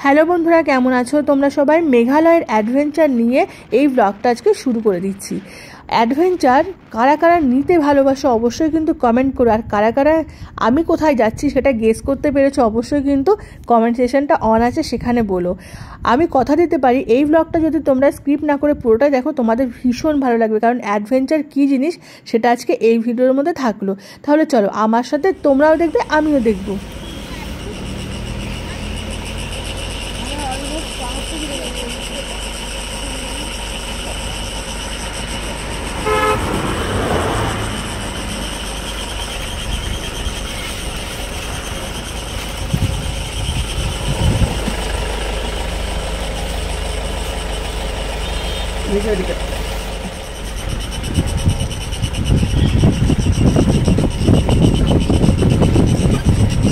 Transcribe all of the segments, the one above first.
Hello বন্ধুরা, কেমন আছো তোমরা সবাই? মেঘালয়ের অ্যাডভেঞ্চার নিয়ে এই ব্লগটা আজকে শুরু করে দিচ্ছি। অ্যাডভেঞ্চার কারা কারা নিতে ভালোবাসো অবশ্যই কিন্তু কমেন্ট করো, আর কারা কারা আমি কোথায় যাচ্ছি সেটা গেস করতে পেরেছো অবশ্যই কিন্তু কমেন্ট সেকশনটা অন আছে, সেখানে বলো। আমি কথা দিতে পারি এই ব্লগটা যদি তোমরা স্কিপ না করে পুরোটা দেখো তোমাদের ভীষণ ভালো লাগবে, কারণ অ্যাডভেঞ্চার কী জিনিস সেটা আজকে এই ভিডিওর মধ্যে থাকলো। তাহলে চলো আমার সাথে তোমরাও দেখবে আমিও দেখবো।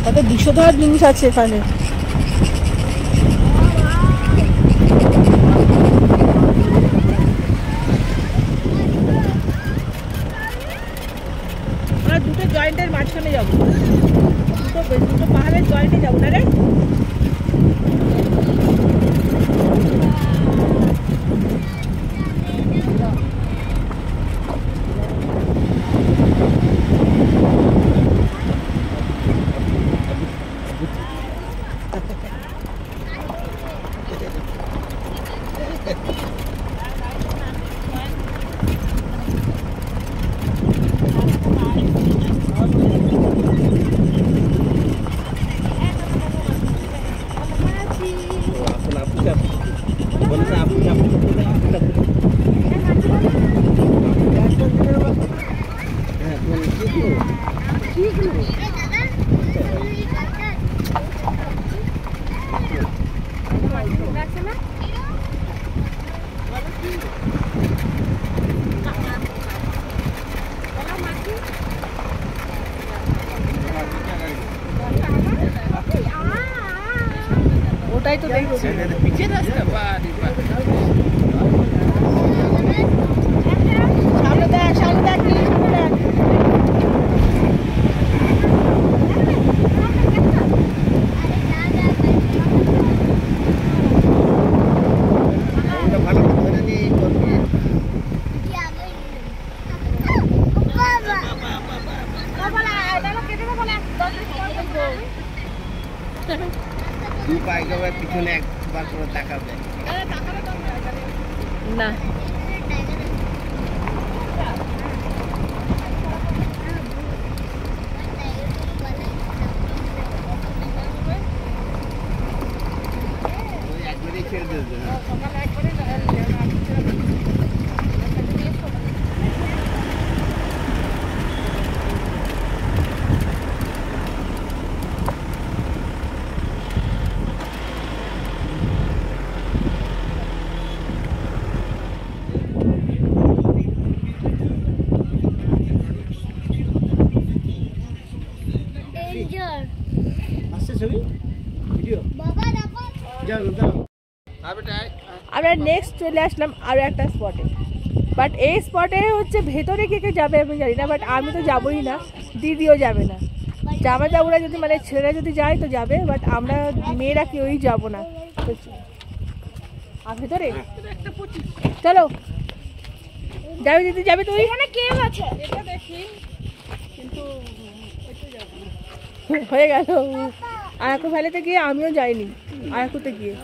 কত বিষধর জিনিস আছে এখানে। আমরা দুটো জয়েন্টের মাঝখানে যাবো, দুটো পাহাড়ের জয়েন্টে যাবো না রে। ওটাই তো দেখছি পিছিয়ে রাস্তা সামনে দেখ, সামনে দেখ, পিছনে একবার করে তাকাবে না। একবারই ছেড়ে দেবে সকালে একবারই আমরা নেক্সট চলে আসলাম আরো একটা স্পটে। বাট এই স্পটে হচ্ছে ভেতরে কে কে যাবে আমি জানি না, বাট আমি তো যাবোই না, দিদিও যাবে না। জামা যাবোরা যদি মানে ছেলেরা যদি যায় তো যাবে, বাট আমরা মেয়েরা কেউই যাবো না। আর ভেতরে চলো যাবে, দিদি যাবে তুই? এখানে কেউ আছে এটা দেখি, কিন্তু হয়ে গেল। আরাকু ভ্যালিতে গিয়ে আমিও যাইনি, আরাকুতে গিয়ে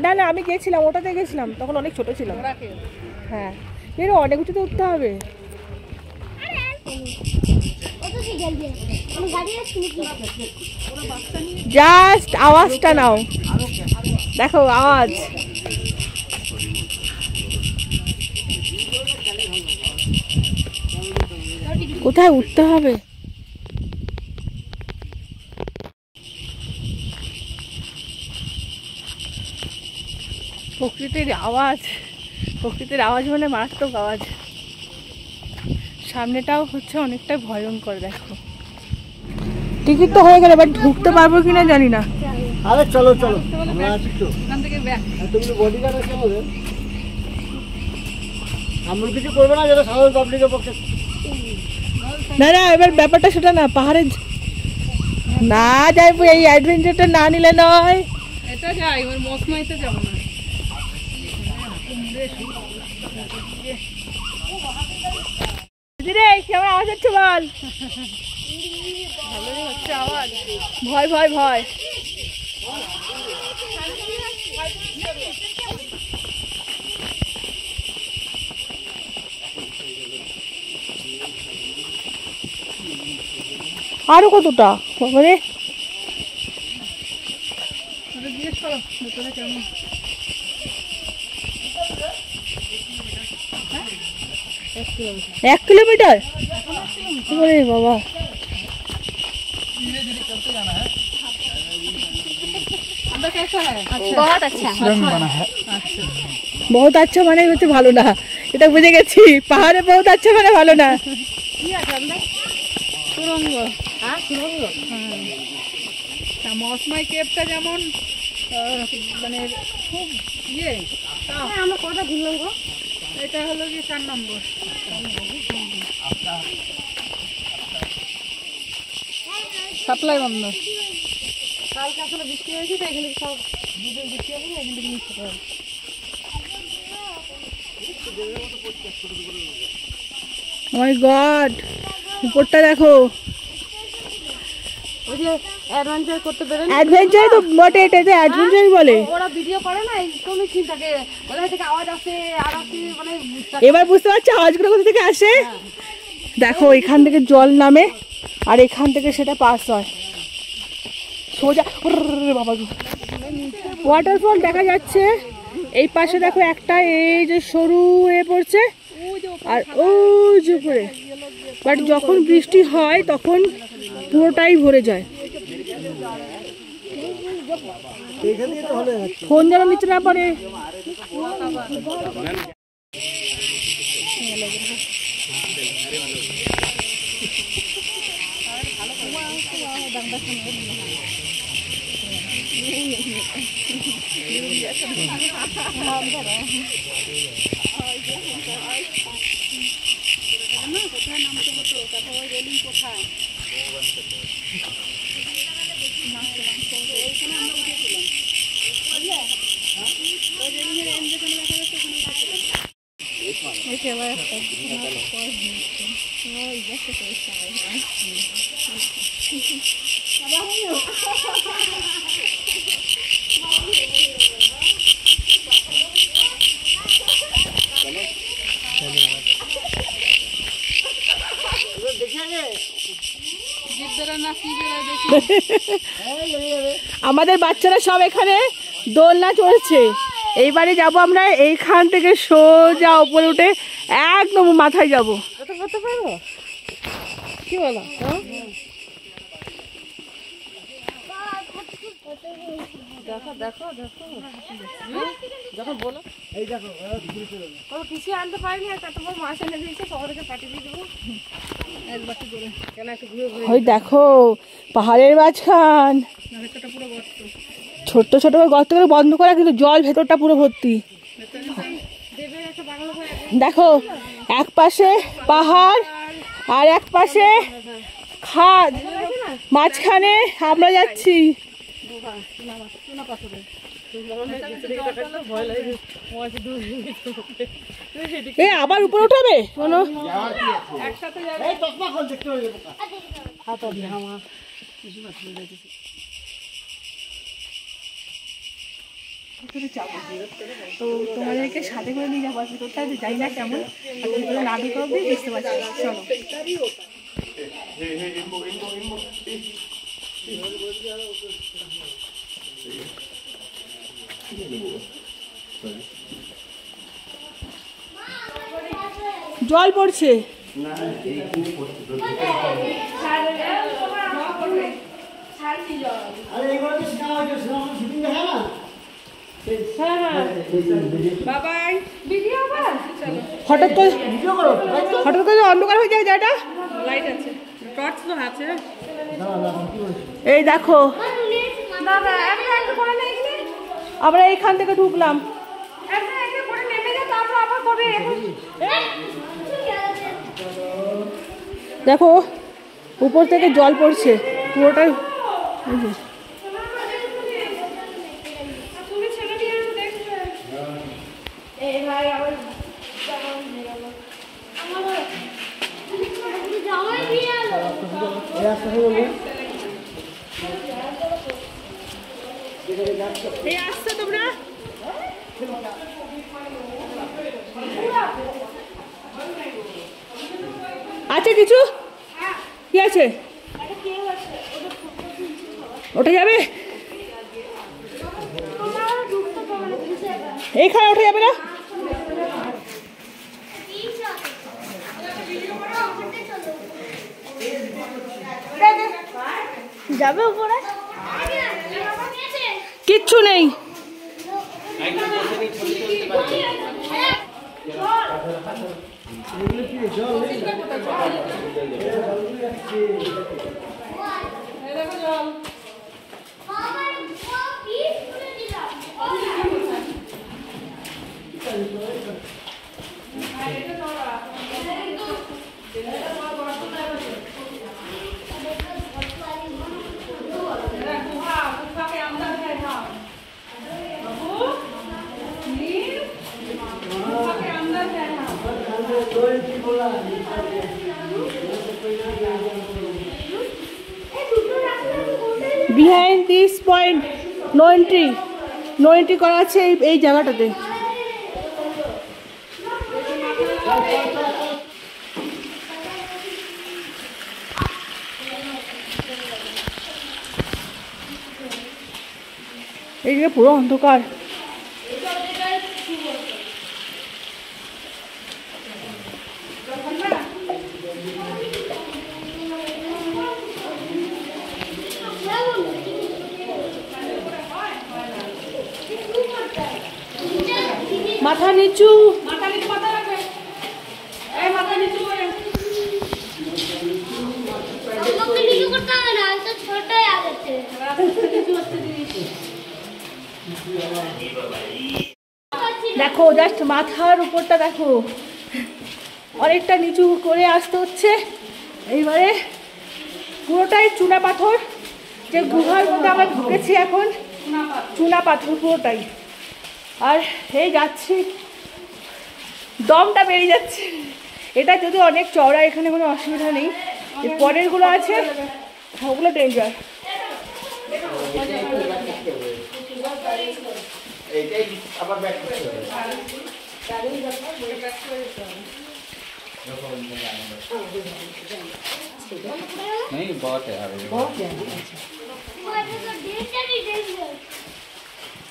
না না আমি গেছিলাম, ওটাতে গেছিলাম, তখন অনেক ছোট ছিলাম। হ্যাঁ এর অনেক উঁচুতে উঠতে হবে। জাস্ট আওয়াজটা নাও, দেখো আওয়াজ। কোথায় উঠতে হবে? প্রকৃতির আওয়াজ, প্রকৃতির আওয়াজ মানে মারাত্মক আওয়াজ। সামনেটাও হচ্ছে অনেকটা ভয়ঙ্কর। দেখো টিকিট তো হয়ে গেল, বাট ঢুকতে পারবো কিনা জানি না। আরে চলো চলো, আমরা কিছু করবো না, যেটা সাধারণ পাবলিকের পক্ষে। না না এবার ব্যাপারটা সেটা না, পাহাড়ে না যাইবো, এই অ্যাডভেঞ্চারটা না নিলে নয়। এটা যাই, ওর মৌসুমাইতে যাবো না। রে কেমন আওয়াজ হচ্ছে বল? ভালোই হচ্ছে আওয়াজ। ভয় ভয় ভয়। আরো কতটা বাবারে। জিজ্ঞেস করো ভেতরে কেমন। 1 किलोमीटर? अरे बाबा बहुत अच्छा बहुत अच्छा মানে হচ্ছে ভালো না, এটা বুঝে গেছি। পাহাড়ে বহুত আচ্ছা মানে ভালো না। কি আছে আমরা সুরঙ্গ। হ্যাঁ সুরঙ্গ। হ্যাঁ মৌসুমাই কেপটা যেমন মানে খুব ইয়ে। আমরা কোথায় ঘুরলাম গো? এটা হলো কি 4 নম্বর। সাপ্লাই বন্ধ। কালকে আসলে বৃষ্টি হয়েছে তো এখানে সব দুদিন বৃষ্টি হবে না, এখান থেকে নিচ্ছে হবে। মাই গড, উপরটা দেখো। ওই যে অ্যাডভেঞ্চার করতে বেরোন। অ্যাডভেঞ্চার তো বটে, এটা তো অ্যাডভেঞ্চারই বলে। ওরা ভিডিও করে না, এই তুমি চিন্তাকে ওদের থেকে আওয়াজ আসে আর আসে মানে। এবার বুঝতে পারছি আওয়াজগুলো কোথা থেকে আসে। দেখো এখান থেকে জল নামে আর এখান থেকে সেটা পাস হয় সোজা। বাবা ওয়াটারফল দেখা যাচ্ছে। এই পাশে দেখো একটা এই যে সরু হয়ে পড়ছে আর ওই যে উপরে। বাট যখন বৃষ্টি হয় তখন পুরোটাই ভরে যায়। ফোন যেন নিচে না পড়ে। আমাদের বাচ্চারা সব এখানে দোলনা চড়ছে। এইবারে যাব আমরা এইখান থেকে সোজা উপরে উঠে একদম মাথায় যাব। কি বলো? দেখো দেখো দেখো যখন বলো এই দেখো কিছু আনতে পারিনি, তারপর মাছ এনে দিয়েছে, সবাইকে পাঠিয়ে দিয়ে দেবো একবার করে। কেন একটু ঘুরে ঘুরে ওই দেখো পাহাড়ের মাঝখান, পুরো গর্ত, ছোট্ট ছোট গর্ত করে বন্ধ করা, কিন্তু জল ভেতরটা পুরো ভর্তি। দেখো এক পাশে পাহাড় আর এক পাশে খাদ, মাঝখানে আমরা যাচ্ছি। এ আবার উপরে উঠাবে শোনো। তো তোমাদেরকে সাথে করে নিয়ে যাবো, ভিতরটা যাই না কেমন, ভিতরে না ঢুকে অব্দি বুঝতে পারছি। চলো জল পড়ছে। হঠাৎ করে অন্ধকার হয়ে যায় জায়গাটা। লাইট আছে, টর্চ তো আছে। এই দেখো আমরা এইখান থেকে ঢুকলাম। দেখো উপর থেকে জল পড়ছে পুরোটাই। এই আসছো তোমরা? আছে কিছু? কি আছে? ওটা যাবে? এইখানে ওঠা যাবে না? যাবে উপরে? কিচ্ছু নেই। Behind this point, no entry. No entry করা আছে এই জায়গাটাতে। এই যে পুরো অন্ধকার। মাথা নিচু, মাথা নিচু, মাথা রাখবে। এই মাথা নিচু করে। আমাকে নিচু করতে হবে না, তো ছোটই আছে। দেখো জাস্ট মাথার উপরটা দেখো, অনেকটা নিচু করে আসতে হচ্ছে। এইবারে পুরোটাই চুনা পাথর, যে গুহার মধ্যে আমরা ঢুকেছি এখন, চুনা পাথর পুরোটাই। আর এই যাচ্ছি, দমটা বেরিয়ে যাচ্ছে। এটা যদি অনেক চওড়া, এখানে কোনো অসুবিধা নেই। পরেরগুলো আছে ওগুলো ডেঞ্জার।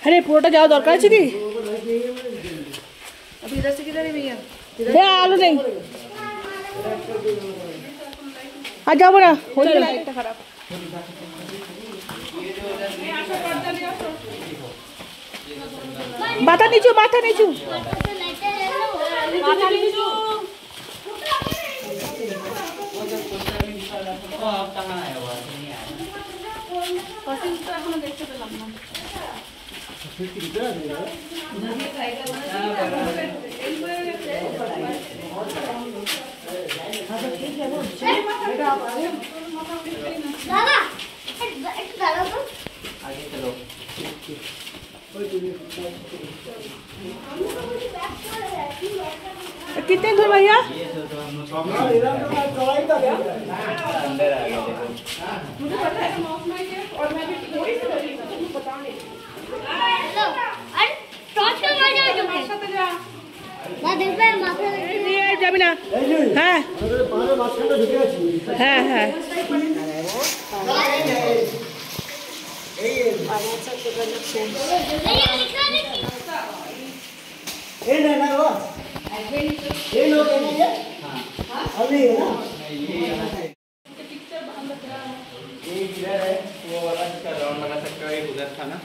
আরে পুরোটা যাওয়া দরকার আছে কি? আলো নেই, আর যাবো না। খারাপ মাথা নিচু, মাথা নিচু, মাথা নিচু। এখনো দেখতে পেলাম না। দাদা একটু দাঁড়াও তো। कितने दूर भैया? যাবি না? হ্যাঁ হ্যাঁ হ্যাঁ। ये लोग है ना, अभी है ना, ये इधर है, वो वाला जिसका राउंड लगा सकता है, उधर था ना।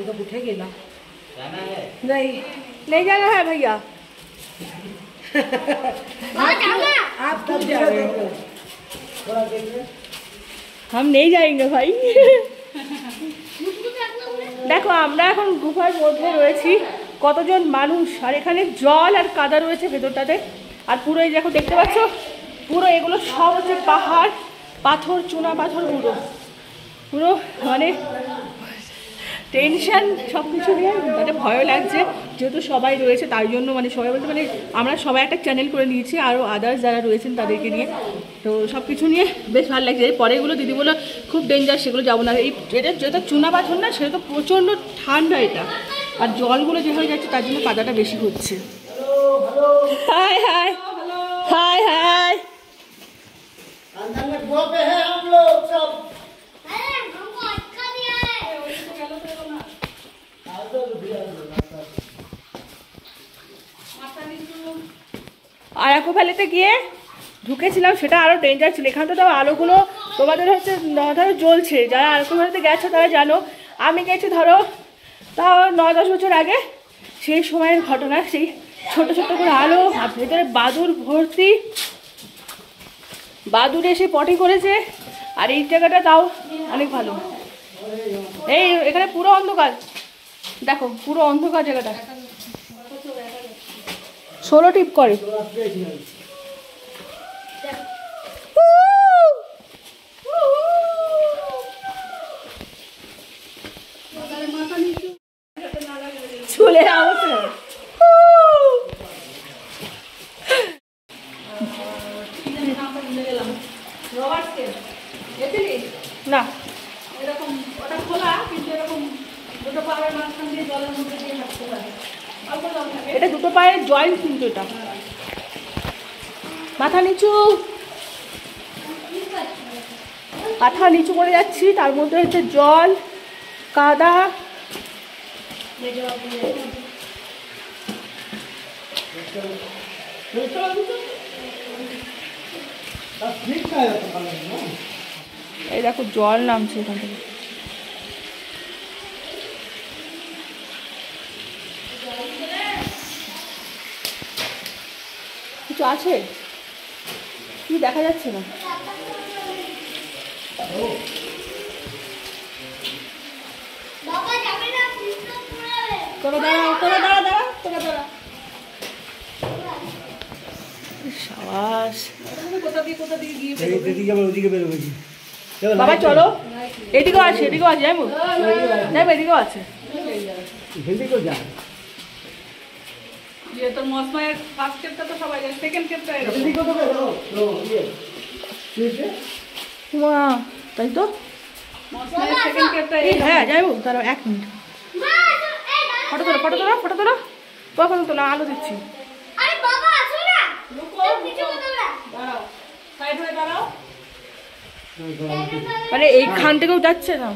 तो उठेगी ना? जाना है? नहीं, नहीं जाना है भैया। आप कब जा रहे हो? थोड़ा देखिए, हम नहीं जाएंगे भाई। দেখো আমরা এখন গুহার মধ্যে রয়েছি, কতজন মানুষ, আর এখানে জল আর কাদা রয়েছে ভেতরটাতে। আর পুরো এই দেখো, দেখতে পাচ্ছ পুরো এগুলো সব হচ্ছে পাহাড়, পাথর, চুনা পাথর, পুরো পুরো মানে টেনশন সব কিছু নিয়ে মানে ভয়ও লাগছে, যেহেতু সবাই রয়েছে তাই জন্য মানে সবাই বলতে মানে আমরা সবাই একটা চ্যানেল করে নিয়েছি, আরও আদার্স যারা রয়েছেন তাদেরকে নিয়ে, তো সব কিছু নিয়ে বেশ ভালো লাগছে। এর পরেগুলো দিদি বলো খুব ডেঞ্জার, সেগুলো যাবো না। এই এটা যেটা চুনা পাথর না, সেটা তো প্রচণ্ড ঠান্ডা এটা, আর জলগুলো যেভাবে যাচ্ছে তার জন্য কাদাটা বেশি হচ্ছে। হাই হাই হাই হাই, अरे हमको अटका दिया है। আর অ্যাকো ভ্যালিতে গিয়ে ঢুকেছিলাম, সেটা আরও ডেঞ্জার ছিল। এখানে তো তাও আলোগুলো তোমাদের হচ্ছে ধরো জ্বলছে, যারা অ্যাকো ভ্যালিতে গেছো তারা জানো। আমি গেছি ধরো তাও 9-10 বছর আগে, সেই সময়ের ঘটনা। সেই ছোট ছোট করে আলো, আর ভেতরে বাদুর ভর্তি, বাদুর এসে পটি করেছে। আর এই জায়গাটা তাও অনেক ভালো, এই এখানে পুরো অন্ধকার, দেখো পুরো অন্ধকার জায়গাটা। 16 টিপ করে। চলে আসছে না, এরকম ওটা খোলা, কিন্তু এরকম দুটো পায়ের মাঝখান দিয়ে জলের মধ্যে দিয়ে থাকতে পারে। এটা দুটো পায়ের জয়েন্ট, কিন্তু এটা মাথা নিচু, মাথা নিচু করে যাচ্ছি, তার মধ্যে হচ্ছে জল, কাদা। এই দেখো জল নামছে এখান থেকে। কিছু আছে কি দেখা যাচ্ছে না। बाबा जावे ना कृष्ण पूरा है। তোরা দাঁড়াও, তোরা দাঁড়া দাঁড়া, তোরা দাঁড়া। সাবাস, কোথা দিয়ে গিয়ে বাবা চলো, এদিকেও আছে, এদিকেও আছে, যাইবো যাইবো, এদিকেও আছে। তোর মশমায়ের ফার্স্ট স্টেপটা তো সবাই জানে, সেকেন্ড স্টেপটা তাই তো, মশমায়ের সেকেন্ড স্টেপটা হ্যাঁ যাইবো। দাঁড়াও 1 মিনিট, मां ए ফটো তোলো, ফটো তোলো, ফটো তোলো, ফটো তোলো, আলো দিচ্ছি। अरे बाबा আসো না কিছু কথা না দাঁড়াও, সাইড হয়ে দাঁড়াও। মানে এইখান থেকেও যাচ্ছে না।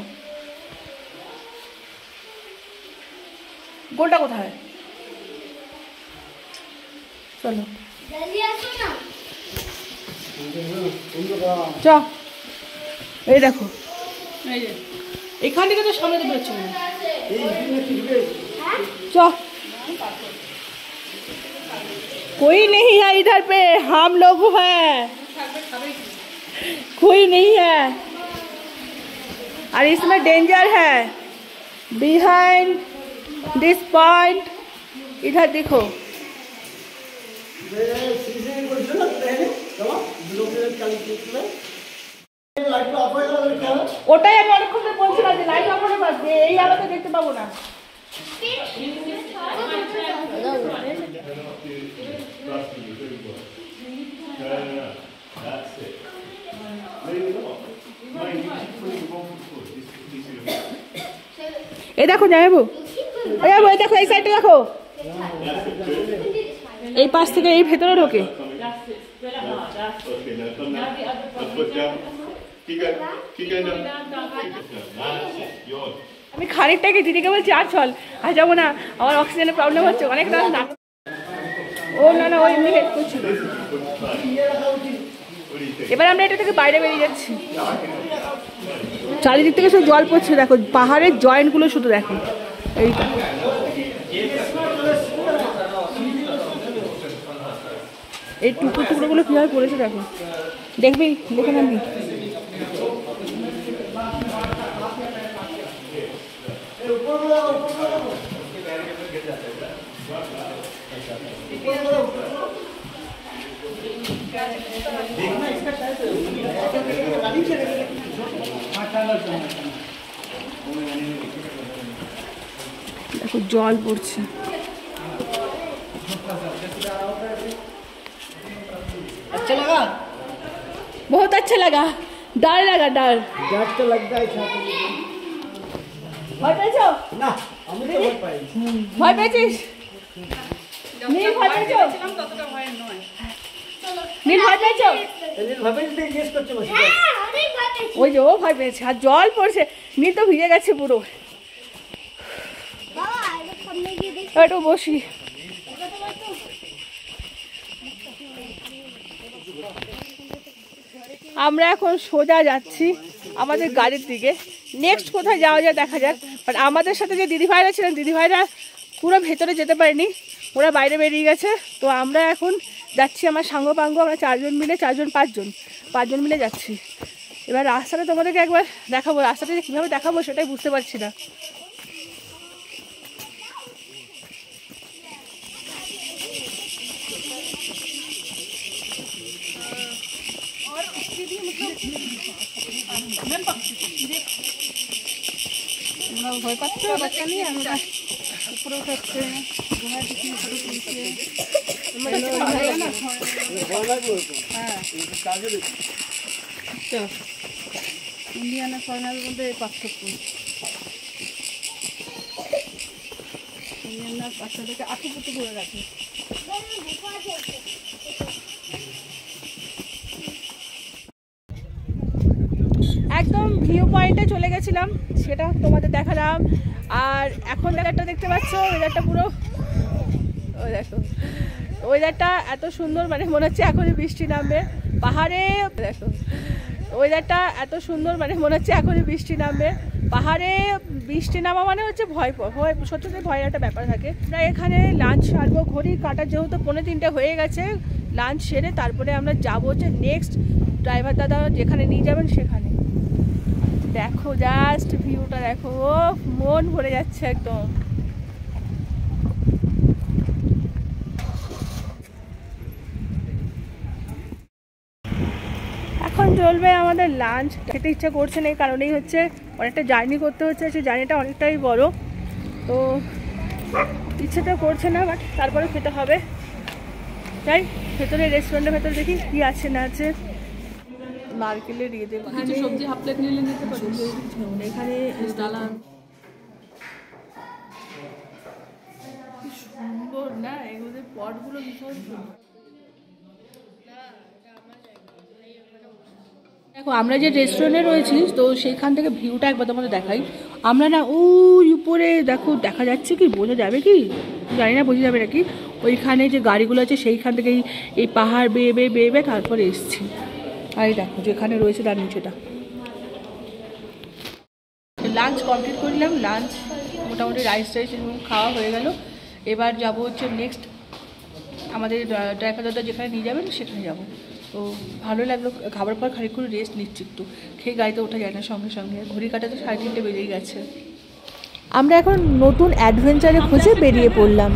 গোলটা কোথায়? চলো জলদি আসো না চ, এই দেখো এই যে এখান থেকে তো সামনে দিয়ে বেরোচ্ছে না। চ, कोई नहीं है इधर पे, हम लोग हैं, कोई नहीं है। और इसमें डेंजर है, बिहाइंड दिस पॉइंट। इधर देखो, ওটাই আমি অনেকক্ষণ ধরে বলছিলাম যে লাইট অফ করে পারবে, এই আলোতে দেখতে পাবো না। এই দেখো যাবো, এই দেখো এই সাইডটা দেখো, এই পাশ থেকে এই ভেতরে ঢোকে। Okay, now come down. Let's put down. Keep going down. Yours. আমি খানিকটাকে দিদিকে বলছি আর চল, আর যাবো না, আমার অক্সিজেনের প্রবলেম হচ্ছে অনেক রাত না। ও না না, ও এমনি হেল্প করছিল। এবার আমরা এটা থেকে বাইরে বেরিয়ে যাচ্ছি। চারিদিক থেকে শুধু জল পড়ছে, দেখো পাহাড়ের জয়েন্টগুলো শুধু দেখো, এইটা এই টুকরো টুকরোগুলো কীভাবে পড়েছে দেখো, দেখবি দেখে নাবি। দেখো জল পড়ছে। अच्छा लगा? बहुत अच्छा लगा। डर लगा, डर डर तो लगता है छात्र ভয় পেয়েছো? ना हमें तो भय पाई ভয় পেয়েছিস? নীল ভয় পেয়েছো? চলো নীল ভয় পেয়েছো? এদিন ভাবে যে জিজ্ঞেস করছে বসে হ্যাঁ অনেক ভালো পেয়েছি। ওই যে ও ভয় পেয়েছে, আর জল পড়ছে, নীল তো ভিজে গেছে পুরো। বাবা এটা সামনে গিয়ে দেখি। একটু বসি। আমরা এখন সোজা যাচ্ছি আমাদের গাড়ির দিকে। নেক্সট কোথায় যাওয়া যায় দেখা যাক। বাট আমাদের সাথে যে দিদিভাইরা ছিলেন, দিদিভাইরা পুরো ভেতরে যেতে পারেনি, ওরা বাইরে বেরিয়ে গেছে। তো আমরা এখন যাচ্ছি আমার সাঙ্গ পাঙ্গ, আমরা 4 জন মিলে, 4 জন 5 জন মিলে যাচ্ছি। এবার রাস্তাটা তোমাদেরকে একবার দেখাবো, রাস্তাটা যে কীভাবে দেখাবো সেটাই বুঝতে পারছি না। ভয় পাচ্ছে বাচ্চা নিয়ে, আমরা উপরে উঠাচ্ছে, গুহায় ঢুকি, উপরে তুলছে। হ্যাঁ, ইন্ডিয়ান আর ফরেনারের মধ্যে পার্থক্য। ইন্ডিয়ানরা বাচ্চাদেরকে আটুপুটু করে রাখে। একদম ভিউ পয়েন্টে চলে গেছিলাম, সেটা তোমাদের দেখালাম। আর এখন ওয়েদারটা দেখতে পাচ্ছ, ওয়েদারটা পুরো, ওই দেখো ওয়েদারটা এত সুন্দর, মানে মনে হচ্ছে এখনই বৃষ্টি নামবে। পাহাড়ে দেখো ওয়েদারটা এত সুন্দর, মানে মনে হচ্ছে এখনই বৃষ্টি নামবে। পাহাড়ে বৃষ্টি নামা মানে হচ্ছে ভয়, সত্যি ভয়ের একটা ব্যাপার থাকে। আমরা এখানে লাঞ্চ সারবো, ঘড়ি কাটা যেহেতু 3:45 হয়ে গেছে, লাঞ্চ সেরে তারপরে আমরা যাবো হচ্ছে নেক্সট ড্রাইভার দাদা যেখানে নিয়ে যাবেন সেখানে। দেখো জাস্ট ভিউটা দেখো, মন ভরে যাচ্ছে একদম। এখন চলবে আমাদের লাঞ্চ। খেতে ইচ্ছা করছে না, এই কারণেই হচ্ছে অনেকটা জার্নি করতে হচ্ছে, সেই জার্নিটা অনেকটাই বড়, তো ইচ্ছেটা করছে না, বাট তারপরে খেতে হবে। তাই ভেতরে রেস্টুরেন্টের ভেতরে দেখি কি আছে না আছে। নারকেলের দিয়ে দেবো, কিছু সবজি হাফ প্লেট নিলে নিতে পারিস। এখানে ডালা সুন্দর না, এগুলোর পটগুলো ভীষণ সুন্দর। দেখো আমরা যে রেস্টুরেন্টে রয়েছি, তো সেইখান থেকে ভিউটা একবার তোমাদের দেখাই। আমরা না ওই উপরে দেখো, দেখা যাচ্ছে কি, বোঝা যাবে কি জানি না, বোঝা যাবে নাকি, ওইখানে যে গাড়িগুলো আছে সেইখান থেকেই এই পাহাড় বেয়ে বেয়ে বেয়ে বেয়ে তারপরে এসছি। আর এই দেখো যেখানে রয়েছে তার নিচেটা। লাঞ্চ কমপ্লিট করলাম, লাঞ্চ মোটামুটি রাইস খাওয়া হয়ে গেল। এবার যাব হচ্ছে নেক্সট আমাদের ড্রাইভার দাদা যেখানে নিয়ে যাবেন সেখানে যাব। তো ভালো লাগলো, খাবার পর খানিকক্ষণ রেস্ট নিচ্ছি, একটু খেয়ে গাড়িতে ওঠা যায় না সঙ্গে সঙ্গে। ঘড়ি কাটাতে 3:30 বেজেই গেছে। আমরা এখন নতুন অ্যাডভেঞ্চারের খোঁজে বেরিয়ে পড়লাম।